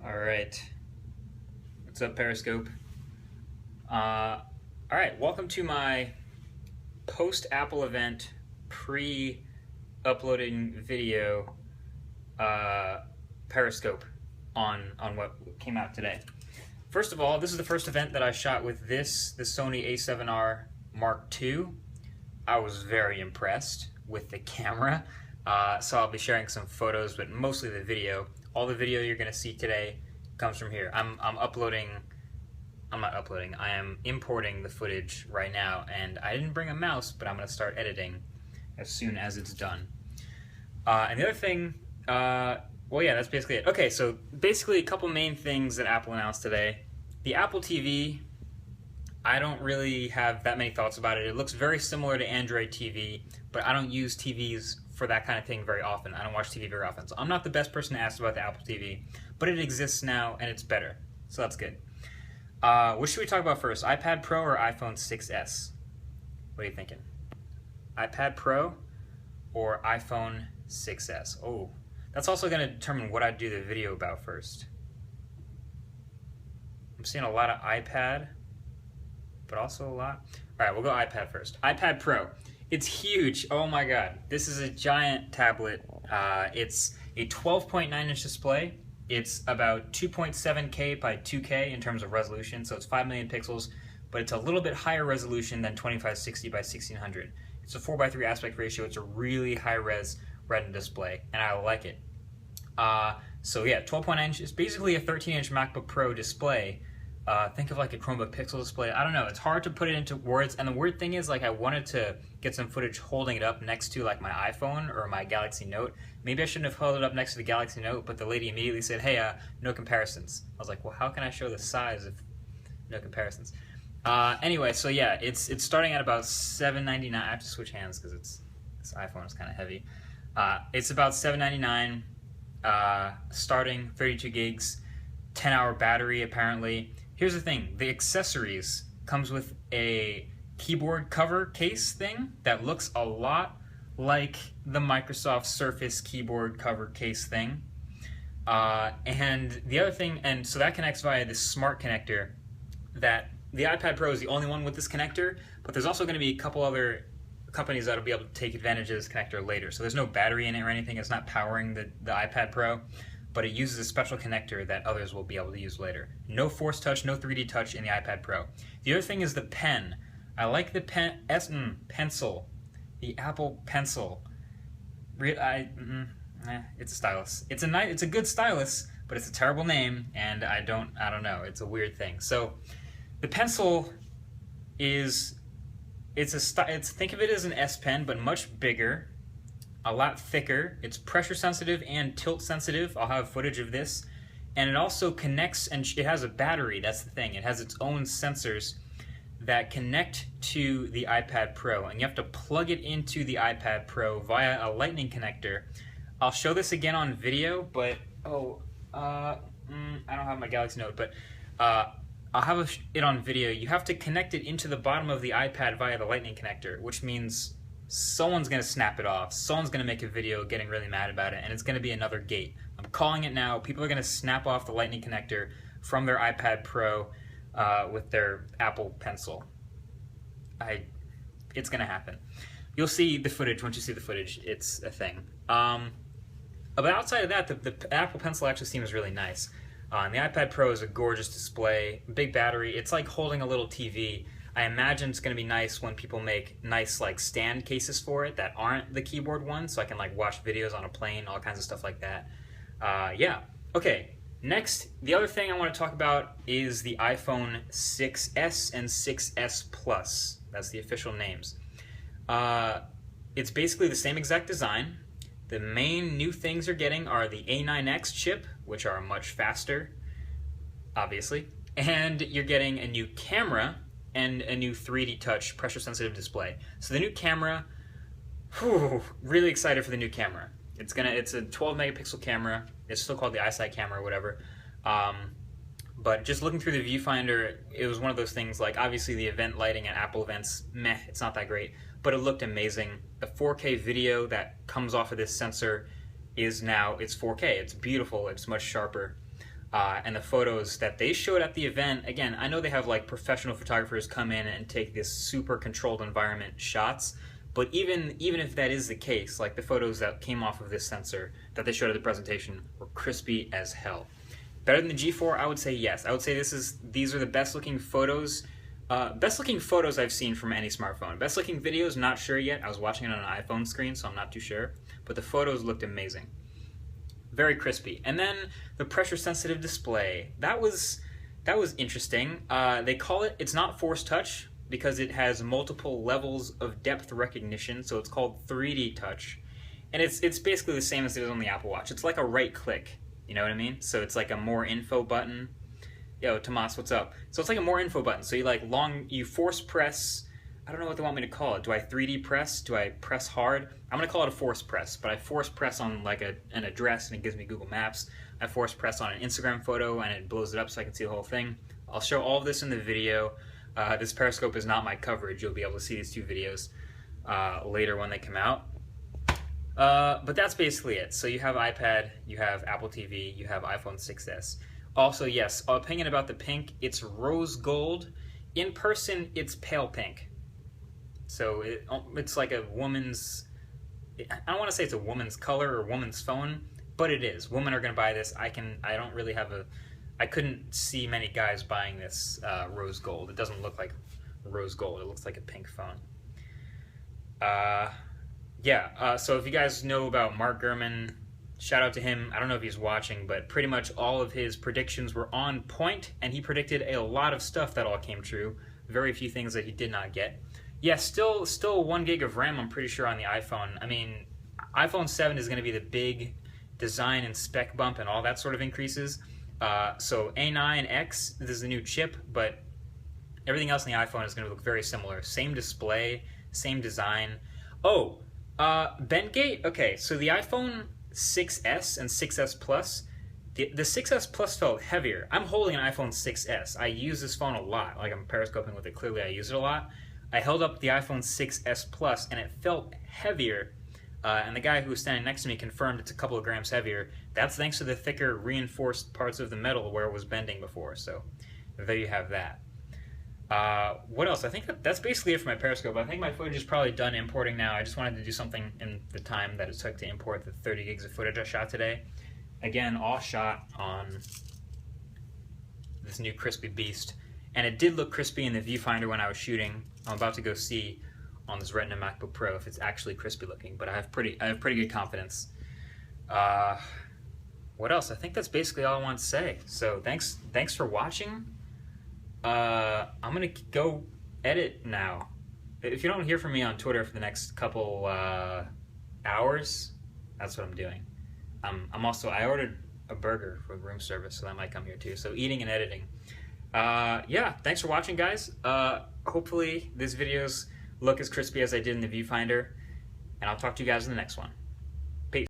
All right. What's up, Periscope? All right, welcome to my post-Apple event, pre-uploading video Periscope on what came out today. First of all, this is the first event that I shot with the Sony a7R Mark II. I was very impressed with the camera, so I'll be sharing some photos, but mostly the video. All the video you're going to see today comes from here. I'm I am importing the footage right now, and I didn't bring a mouse, but I'm going to start editing as soon as it's done. And the other thing, well, yeah, that's basically it. Okay, so basically a couple main things that Apple announced today. The Apple TV, I don't really have that many thoughts about it. It looks very similar to Android TV, but I don't use TVs for that kind of thing very often. I don't watch TV very often, so I'm not the best person to ask about the Apple TV, but it exists now, and it's better, so that's good. What should we talk about first, iPad Pro or iPhone 6s? What are you thinking? iPad Pro or iPhone 6s? Oh, that's also going to determine what I do the video about first. I'm seeing a lot of iPad, but also a lot. All right, we'll go iPad first. iPad Pro. It's huge. Oh my God. This is a giant tablet. It's a 12.9-inch display. It's about 2.7K by 2K in terms of resolution, so it's 5 million pixels, but it's a little bit higher resolution than 2560 by 1600. It's a 4:3 aspect ratio. It's a really high-res Retina display, and I like it. So yeah, 12.9-inch is basically a 13-inch MacBook Pro display. Think of like a Chromebook Pixel display. I don't know. It's hard to put it into words, and the weird thing is, like, I wanted to get some footage holding it up next to like my iPhone or my Galaxy Note. Maybe I shouldn't have held it up next to the Galaxy Note, but the lady immediately said, "Hey, no comparisons." I was like, "Well, how can I show the size if no comparisons?" Anyway, so yeah, it's starting at about $799. I have to switch hands because this iPhone is kind of heavy. It's about $799, starting 32 gigs, 10-hour battery apparently. Here's the thing, the accessories comes with a keyboard cover case thing that looks a lot like the Microsoft Surface keyboard cover case thing. And the other thing, and so that connects via this smart connector. That the iPad Pro is the only one with this connector, but there's also going to be a couple other companies that'll be able to take advantage of this connector later. So there's no battery in it or anything. It's not powering the iPad Pro, but it uses a special connector that others will be able to use later. No Force Touch, no 3D Touch in the iPad Pro. The other thing is the pen. I like the pencil, the Apple Pencil. It's a stylus. It's a good stylus, but it's a terrible name, and I don't know. It's a weird thing. So the pencil is think of it as an S Pen, but much bigger. A lot thicker. It's pressure sensitive and tilt sensitive. I'll have footage of this. And it also connects, and it has a battery. That's the thing. It has its own sensors that connect to the iPad Pro, and you have to plug it into the iPad Pro via a lightning connector. I'll show this again on video, but I don't have my Galaxy Note, but I'll have it on video. You have to connect it into the bottom of the iPad via the lightning connector, which means someone's going to snap it off. Someone's going to make a video getting really mad about it, and it's going to be another gate. I'm calling it now. People are going to snap off the lightning connector from their iPad Pro with their Apple Pencil. It's going to happen. You'll see the footage. Once you see the footage, it's a thing. But outside of that, the Apple Pencil actually seems really nice. And the iPad Pro is a gorgeous display, big battery. It's like holding a little TV. I imagine it's going to be nice when people make nice like stand cases for it that aren't the keyboard ones, so I can like watch videos on a plane, all kinds of stuff like that. Yeah. Okay. Next, the other thing I want to talk about is the iPhone 6s and 6s Plus. That's the official names. It's basically the same exact design. The main new things you're getting are the A9X chip, which are much faster, obviously, and you're getting a new camera and a new 3D Touch pressure-sensitive display. So the new camera, really excited for the new camera. It's a 12-megapixel camera. It's still called the iSight camera or whatever. But just looking through the viewfinder, it was one of those things like, obviously the event lighting at Apple events, meh, it's not that great, but it looked amazing. The 4K video that comes off of this sensor is now, it's 4K. It's beautiful. It's much sharper. and the photos that they showed at the event, again, I know they have like professional photographers come in and take this super controlled environment shots, but even if that is the case, like the photos that came off of this sensor that they showed at the presentation were crispy as hell. Better than the G4? I would say yes. I would say these are the best looking photos I've seen from any smartphone. Best looking videos, not sure yet. I was watching it on an iPhone screen, so I'm not too sure. But the photos looked amazing. Very crispy. And then the pressure sensitive display. That was interesting. They call it's not Force Touch because it has multiple levels of depth recognition, so it's called 3D Touch. And it's basically the same as it is on the Apple Watch. It's like a right click, you know what I mean? So it's like a more info button. Yo, Tomas, what's up? So it's like a more info button. So you force press. I don't know what they want me to call it. Do I 3D press? Do I press hard? I'm going to call it a force press, but I force press on like an address and it gives me Google Maps. I force press on an Instagram photo and it blows it up so I can see the whole thing. I'll show all of this in the video. This Periscope is not my coverage. You'll be able to see these two videos later when they come out. But that's basically it. So you have iPad, you have Apple TV, you have iPhone 6s. Also, yes, opinion about the pink, it's rose gold. In person, it's pale pink. So it's like a woman's, I don't want to say it's a woman's color or woman's phone, but it is. Women are going to buy this. I couldn't see many guys buying this rose gold. It doesn't look like rose gold. It looks like a pink phone. So if you guys know about Mark Gurman, shout out to him. I don't know if he's watching, but pretty much all of his predictions were on point, and he predicted a lot of stuff that all came true. Very few things that he did not get. Yeah, still 1 gig of RAM, I'm pretty sure, on the iPhone. I mean, iPhone 7 is going to be the big design and spec bump and all that sort of increases. So A9X, this is the new chip, but everything else on the iPhone is going to look very similar. Same display, same design. Oh, Bendgate? Okay, so the iPhone 6S and 6S Plus, the 6S Plus felt heavier. I'm holding an iPhone 6S. I use this phone a lot. Like, I'm periscoping with it. Clearly, I use it a lot. I held up the iPhone 6S Plus, and it felt heavier. And the guy who was standing next to me confirmed it's a couple of grams heavier. That's thanks to the thicker, reinforced parts of the metal where it was bending before. So there you have that. What else? I think that's basically it for my Periscope. I think my footage is probably done importing now. I just wanted to do something in the time that it took to import the 30 gigs of footage I shot today. Again, all shot on this new crispy beast. And it did look crispy in the viewfinder when I was shooting. I'm about to go see on this Retina MacBook Pro if it's actually crispy looking, but I have pretty good confidence. What else? I think that's basically all I want to say. So thanks for watching. I'm gonna go edit now. If you don't hear from me on Twitter for the next couple hours, that's what I'm doing. I ordered a burger for room service, so that might come here too. So eating and editing. Yeah, thanks for watching, guys. Hopefully these videos look as crispy as I did in the viewfinder, and I'll talk to you guys in the next one.